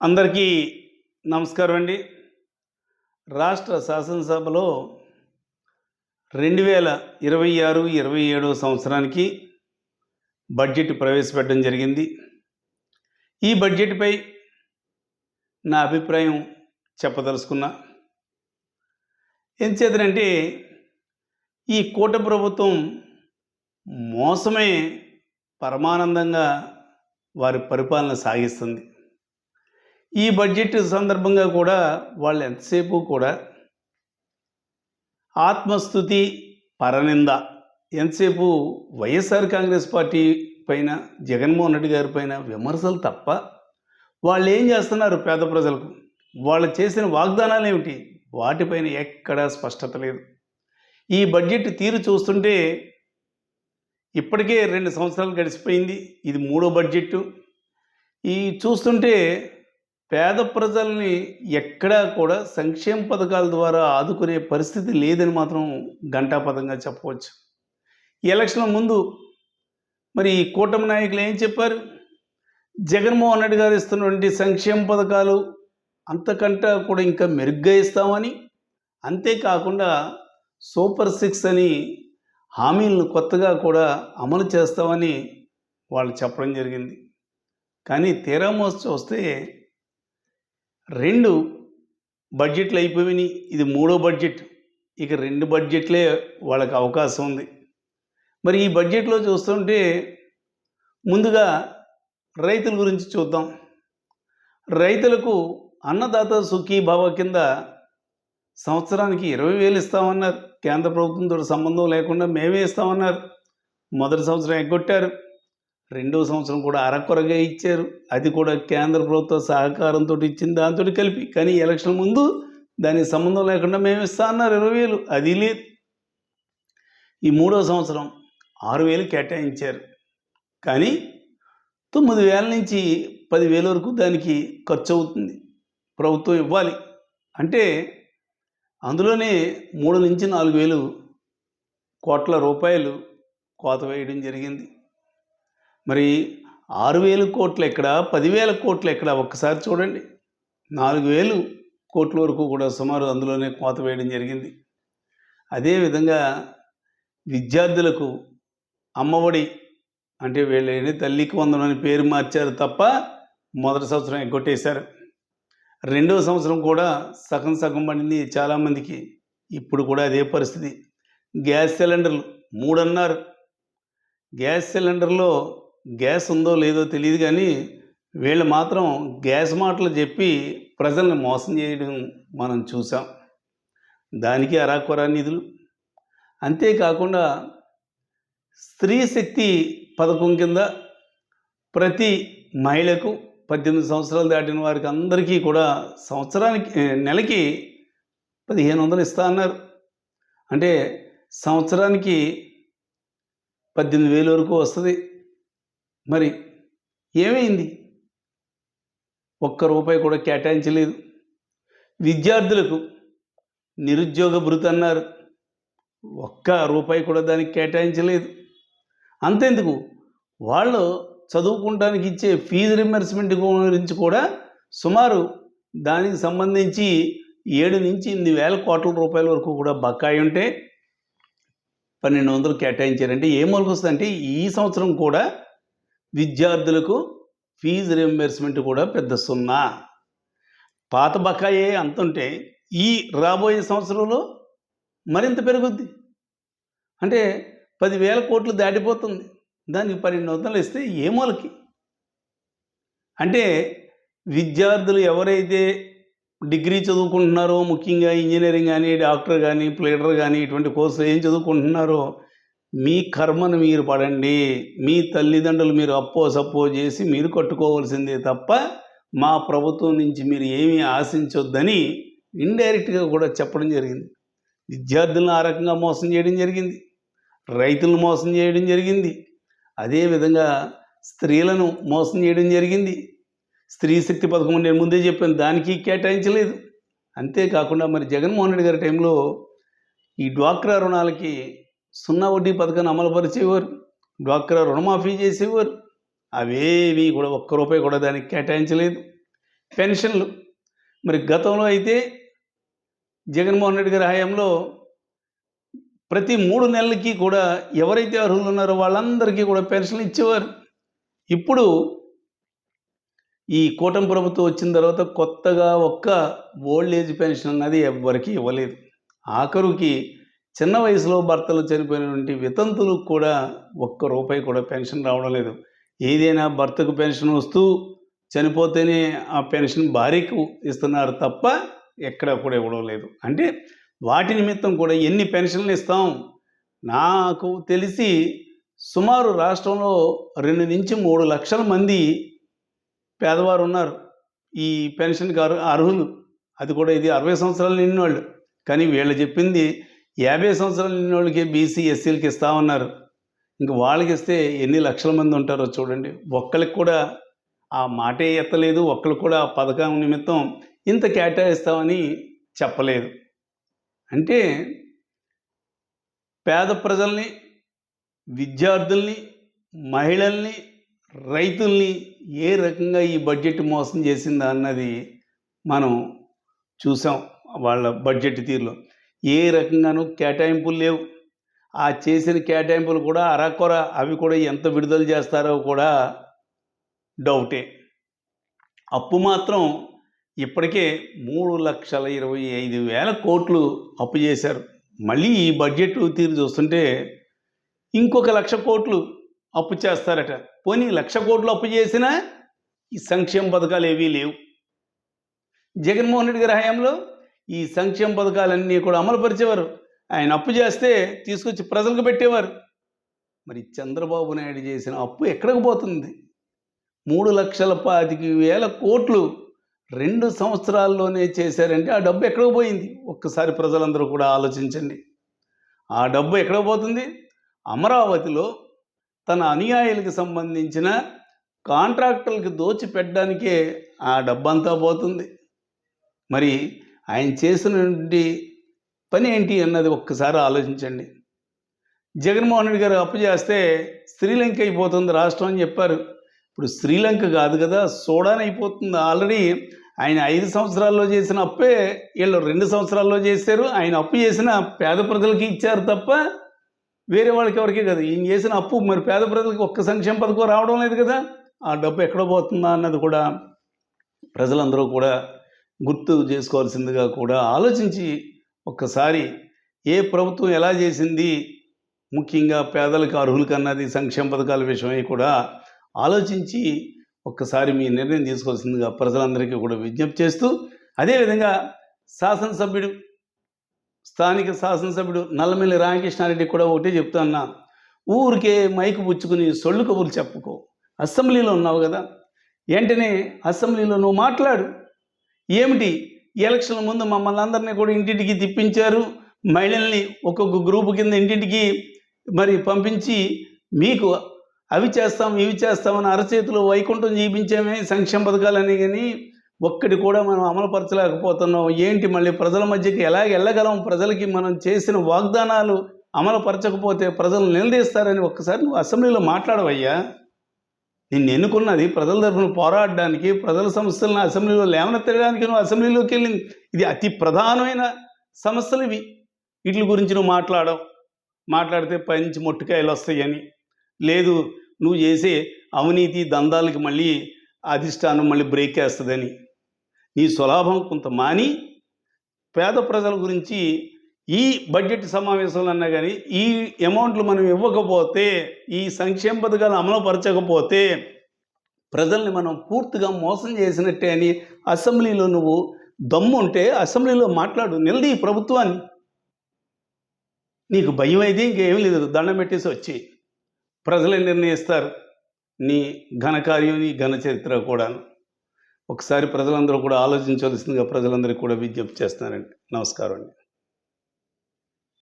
అందరికీ నమస్కారం అండి. రాష్ట్ర శాసనసభలో 2026, 27 సంవత్సరానికి బడ్జెట్ ప్రవేశపెట్టడం జరిగింది. ఈ బడ్జెట్‌పై నా అభిప్రాయం చెప్పదలుచుకున్నా. ఎంచేతనంటే ఈ కూటమి ప్రభుత్వం మోసమే పరమానందంగా వారి పరిపాలన సాగిస్తుంది. ఈ బడ్జెట్ సందర్భంగా కూడా వాళ్ళు ఎంతసేపు కూడా ఆత్మస్తుతి, పరనింద, ఎంతసేపు వైఎస్ఆర్ కాంగ్రెస్ పార్టీ పైన, జగన్మోహన్ రెడ్డి గారి పైన విమర్శలు తప్ప వాళ్ళు ఏం చేస్తున్నారు పేద ప్రజలకు, వాళ్ళు చేసిన వాగ్దానాలు ఏమిటి, వాటిపైన ఎక్కడా స్పష్టత లేదు. ఈ బడ్జెట్ తీరు చూస్తుంటే ఇప్పటికే 2 సంవత్సరాలు గడిచిపోయింది. ఇది 3వ బడ్జెట్టు. ఈ చూస్తుంటే పేద ప్రజల్ని ఎక్కడా కూడా సంక్షేమ పథకాల ద్వారా ఆదుకునే పరిస్థితి లేదని మాత్రం ఘంటాపథంగా చెప్పవచ్చు. ఈ ఎలక్షన్ల ముందు మరి ఈ కూటమి నాయకులు ఏం చెప్పారు? జగన్మోహన్ రెడ్డి గారు ఇస్తున్నటువంటి సంక్షేమ పథకాలు అంతకంటే కూడా ఇంకా మెరుగ్గా ఇస్తామని, అంతేకాకుండా సూపర్ 6 అని హామీలను కొత్తగా కూడా అమలు చేస్తామని వాళ్ళు చెప్పడం జరిగింది. కానీ తీరా మోసి చూస్తే 2 బడ్జెట్లు అయిపోయినాయి. ఇది 3వ బడ్జెట్. ఇక 2 బడ్జెట్లే వాళ్ళకి అవకాశం ఉంది. మరి ఈ బడ్జెట్లో చూస్తుంటే ముందుగా రైతుల గురించి చూద్దాం. రైతులకు అన్నదాత సుఖీభవ కింద సంవత్సరానికి 20,000 ఇస్తామన్నారు. కేంద్ర ప్రభుత్వంతో సంబంధం లేకుండా మేమే ఇస్తామన్నారు. మొదటి సంవత్సరం ఎగ్గొట్టారు. 2వ సంవత్సరం కూడా అరకొరగా ఇచ్చారు. అది కూడా కేంద్ర ప్రభుత్వ సహకారంతో ఇచ్చింది, దాంతో కలిపి. కానీ ఎలక్షన్ ముందు దానికి సంబంధం లేకుండా మేము ఇస్తా అన్నారు 20,000, అది లేదు. ఈ 3వ సంవత్సరం 6,000 కేటాయించారు. కానీ 9,000 నుంచి 10,000 వరకు దానికి ఖర్చు అవుతుంది, ప్రభుత్వం ఇవ్వాలి. అంటే అందులోనే 3 నుంచి 4,000 కోట్ల రూపాయలు కోత వేయడం జరిగింది. మరి 6,000 కోట్లు ఎక్కడ, 10,000 కోట్లు ఎక్కడ? ఒక్కసారి చూడండి. 4,000 కోట్ల వరకు కూడా సుమారు అందులోనే కోత వేయడం జరిగింది. అదేవిధంగా విద్యార్థులకు అమ్మఒడి, అంటే వీళ్ళని తల్లికి వందనం అని పేరు మార్చారు తప్ప మొదటి సంవత్సరం ఎగ్గొట్టేశారు. 2వ సంవత్సరం కూడా సగం సగం పడింది చాలామందికి. ఇప్పుడు కూడా అదే పరిస్థితి. గ్యాస్ సిలిండర్లు 3 అన్నారు. గ్యాస్ సిలిండర్లో గ్యాస్ ఉందో లేదో తెలియదు, కానీ వీళ్ళు మాత్రం గ్యాస్ మాటలు చెప్పి ప్రజల్ని మోసం చేయడం మనం చూసాం. దానికి అరాకొరా నిధులు. అంతేకాకుండా స్త్రీ శక్తి పథకం కింద ప్రతి మహిళకు 18 సంవత్సరాలు దాటిన వారికి అందరికీ కూడా సంవత్సరానికి నెలకి 1,500 ఇస్తా అన్నారు. అంటే సంవత్సరానికి 18,000 వరకు వస్తుంది. మరి ఏమైంది? ఒక్క రూపాయి కూడా కేటాయించలేదు. విద్యార్థులకు నిరుద్యోగ భృతి అన్నారు. ఒక్క రూపాయి కూడా దానికి కేటాయించలేదు. అంతెందుకు, వాళ్ళు చదువుకోవడానికి ఇచ్చే ఫీజు రింబర్స్మెంట్ గురించి కూడా సుమారు దానికి సంబంధించి 7 నుంచి 8,000 కోట్ల రూపాయల వరకు కూడా బకాయి ఉంటే 1,200 కేటాయించారంటే ఏ మూలకి వస్తుందంటే ఈ సంవత్సరం కూడా విద్యార్థులకు ఫీజు రింబర్స్మెంట్ కూడా పెద్ద సున్నా. పాత బకాయే అంతుంటే ఈ రాబోయే సంవత్సరంలో మరింత పెరుగుద్ది. అంటే 10,000 కోట్లు దాటిపోతుంది. దానికి 1,200 ఇస్తే ఏ మూలకి? అంటే విద్యార్థులు ఎవరైతే డిగ్రీ చదువుకుంటున్నారో, ముఖ్యంగా ఇంజనీరింగ్ కానీ, డాక్టర్ కానీ, ప్లేడర్ కానీ, ఇటువంటి కోర్సులు ఏం చదువుకుంటున్నారో, మీ కర్మను మీరు పడండి. మీ తల్లిదండ్రులు మీరు అప్పో సప్పో చేసి మీరు కట్టుకోవాల్సిందే తప్ప మా ప్రభుత్వం నుంచి మీరు ఏమీ ఆశించొద్దని ఇండైరెక్ట్గా కూడా చెప్పడం జరిగింది. విద్యార్థులను ఆ రకంగా మోసం చేయడం జరిగింది. రైతులను మోసం చేయడం జరిగింది. అదేవిధంగా స్త్రీలను మోసం చేయడం జరిగింది. స్త్రీ శక్తి పథకం నేను ముందే చెప్పాను, దానికి కేటాయించలేదు. అంతేకాకుండా మరి జగన్మోహన్ రెడ్డి గారి టైంలో ఈ డ్వాక్రా రుణాలకి 0 వడ్డీ పథకాన్ని అమలుపరిచేవారు. డ్వాక్రా రుణమాఫీ చేసేవారు. అవేవి కూడా ఒక్క రూపాయి కూడా దానికి కేటాయించలేదు. పెన్షన్లు. మరి గతంలో అయితే జగన్మోహన్ రెడ్డి గారి హయాంలో ప్రతి 3 నెలలకి కూడా ఎవరైతే అర్హులు ఉన్నారో వాళ్ళందరికీ కూడా పెన్షన్లు ఇచ్చేవారు. ఇప్పుడు ఈ కూటమి ప్రభుత్వం వచ్చిన తర్వాత కొత్తగా ఒక్క ఓల్డ్ ఏజ్ పెన్షన్ అన్నది ఎవ్వరికీ ఇవ్వలేదు. ఆఖరుకి చిన్న వయసులో భర్తలు చనిపోయినటువంటి వితంతులకు కూడా ఒక్క రూపాయి కూడా పెన్షన్ రావడం లేదు. ఏదైనా భర్తకు పెన్షన్ వస్తూ చనిపోతేనే ఆ పెన్షన్ భార్యకు ఇస్తున్నారు తప్ప ఎక్కడ కూడా ఇవ్వడం లేదు. అంటే వాటి నిమిత్తం కూడా ఎన్ని పెన్షన్లు ఇస్తాం? నాకు తెలిసి సుమారు రాష్ట్రంలో 2 నుంచి 3 లక్షల మంది పేదవారు ఉన్నారు ఈ పెన్షన్కి అర్హులు. అది కూడా ఇది 60 సంవత్సరాలు నిండిన వాళ్ళు. కానీ వీళ్ళు చెప్పింది 50 సంవత్సరాలు నిండిన వాళ్ళకి బీసీ ఎస్సీలకి ఇస్తామన్నారు. ఇంక వాళ్ళకి ఇస్తే ఎన్ని లక్షల మంది ఉంటారో చూడండి. ఒక్కరికి కూడా ఆ మాటే ఎత్తలేదు. ఒక్కరు కూడా ఆ పథకం నిమిత్తం ఇంత కేటాయిస్తామని చెప్పలేదు. అంటే పేద ప్రజల్ని, విద్యార్థుల్ని, మహిళల్ని, రైతుల్ని ఏ రకంగా ఈ బడ్జెట్ మోసం చేసిందా అన్నది మనం చూసాం. వాళ్ళ బడ్జెట్ తీరులో ఏ రకంగానూ కేటాయింపులు లేవు. ఆ చేసిన కేటాయింపులు కూడా అరకొర, అవి కూడా ఎంత విడుదల చేస్తారో కూడా డౌటే. అప్పు మాత్రం ఇప్పటికే 3,25,000 కోట్లు అప్పు చేశారు. మళ్ళీ ఈ బడ్జెట్ తీరు చూస్తుంటే ఇంకొక 1,00,000 కోట్లు అప్పు చేస్తారట. పోనీ 1,00,000 కోట్లు అప్పు చేసినా ఈ సంక్షేమ పథకాలు ఏవీ లేవు. జగన్మోహన్ రెడ్డి గారి హయాంలో ఈ సంక్షేమ పథకాలన్నీ కూడా అమలుపరిచేవారు. ఆయన అప్పు చేస్తే తీసుకొచ్చి ప్రజలకు పెట్టేవారు. మరి చంద్రబాబు నాయుడు చేసిన అప్పు ఎక్కడికి పోతుంది? 3,25,000 కోట్లు 2 సంవత్సరాల్లోనే చేశారంటే ఆ డబ్బు ఎక్కడికి పోయింది? ఒక్కసారి ప్రజలందరూ కూడా ఆలోచించండి. ఆ డబ్బు ఎక్కడికి పోతుంది? అమరావతిలో తన అనుయాయులకు సంబంధించిన కాంట్రాక్టర్లకు దోచిపెట్టడానికే ఆ డబ్బంతా పోతుంది. మరి ఆయన చేసినటువంటి పని ఏంటి అన్నది ఒక్కసారి ఆలోచించండి. జగన్మోహన్ రెడ్డి గారు అప్పు చేస్తే శ్రీలంక అయిపోతుంది రాష్ట్రం అని చెప్పారు. ఇప్పుడు శ్రీలంక కాదు కదా, సూడాన్ అయిపోతుంది. ఆల్రెడీ ఆయన 5 సంవత్సరాల్లో చేసిన అప్పే వీళ్ళు 2 సంవత్సరాల్లో చేశారు. ఆయన అప్పు చేసిన పేద ప్రజలకి ఇచ్చారు తప్ప వేరే వాళ్ళకి ఎవరికి కదా. ఈయన చేసిన అప్పు మరి పేద ప్రజలకు ఒక్క సంక్షేమ పథకం రావడం లేదు కదా. ఆ డబ్బు ఎక్కడ పోతుందా అన్నది కూడా ప్రజలందరూ కూడా గుర్తు చేసుకోవాల్సిందిగా కూడా ఆలోచించి ఒక్కసారి ఏ ప్రభుత్వం ఎలా చేసింది, ముఖ్యంగా పేదలకు అర్హులకు అన్నది సంక్షేమ పథకాల విషయమై కూడా ఆలోచించి ఒక్కసారి మీ నిర్ణయం తీసుకోవాల్సిందిగా ప్రజలందరికీ కూడా విజ్ఞప్తి చేస్తూ, అదేవిధంగా శాసనసభ్యుడు, స్థానిక శాసనసభ్యుడు నల్లమిల్లి రామకృష్ణారెడ్డి కూడా ఒకటే చెప్తున్నా, ఊరికే మైకు పుచ్చుకుని సొల్లు కబుర్లు చెప్పుకో. అసెంబ్లీలో ఉన్నావు కదా, వెంటనే అసెంబ్లీలో నువ్వు మాట్లాడు. ఏమిటి ఎలక్షన్ల ముందు మమ్మల్ని అందరినీ కూడా ఇంటింటికి తిప్పించారు, మహిళల్ని ఒక్కొక్క గ్రూపు కింద ఇంటింటికి మరి పంపించి మీకు అవి చేస్తాం ఇవి చేస్తామని అరచేతిలో వైకుంఠం చూపించామే సంక్షేమ పథకాలని, కానీ ఒక్కటి కూడా మనం అమలుపరచలేకపోతున్నాం. ఏంటి మళ్ళీ ప్రజల మధ్యకి ఎలా వెళ్ళగలం? ప్రజలకి మనం చేసిన వాగ్దానాలు అమలుపరచకపోతే ప్రజలు నిలదీస్తారని ఒక్కసారి నువ్వు అసెంబ్లీలో మాట్లాడవయ్యా. నిన్ను ఎన్నుకున్నది ప్రజల తరఫున పోరాడడానికి, ప్రజల సమస్యలను అసెంబ్లీలో లేవనెత్తడానికి నువ్వు అసెంబ్లీలోకి వెళ్ళింది. ఇది అతి ప్రధానమైన సమస్యలు ఇవి. వీటి గురించి నువ్వు మాట్లాడితే పైనుంచి మొట్టికాయలు వస్తాయని, లేదు నువ్వు చేసే అవినీతి దందాలకి మళ్ళీ అధిష్టానం మళ్ళీ బ్రేక్ వేస్తుందని, నీ స్వలాభం కొంత మాని పేద ప్రజల గురించి ఈ బడ్జెట్ సమావేశంలో అన్నా కానీ ఈ అమౌంట్లు మనం ఇవ్వకపోతే, ఈ సంక్షేమ పథకాలు అమలుపరచకపోతే ప్రజల్ని మనం పూర్తిగా మోసం చేసినట్టే అని అసెంబ్లీలో నువ్వు దమ్ముంటే అసెంబ్లీలో మాట్లాడు, నిలదీ ప్రభుత్వాన్ని. నీకు భయం అయితే ఇంకేమీ లేదు, దండం పెట్టేసి వచ్చి ప్రజలే నిర్ణయిస్తారు నీ ఘనకార్యం, నీ ఘన చరిత్ర కూడాను. ఒకసారి ప్రజలందరూ కూడా ఆలోచించవలసిందిగా ప్రజలందరికీ కూడా విజ్ఞప్తి చేస్తున్నారండి. నమస్కారం అండి.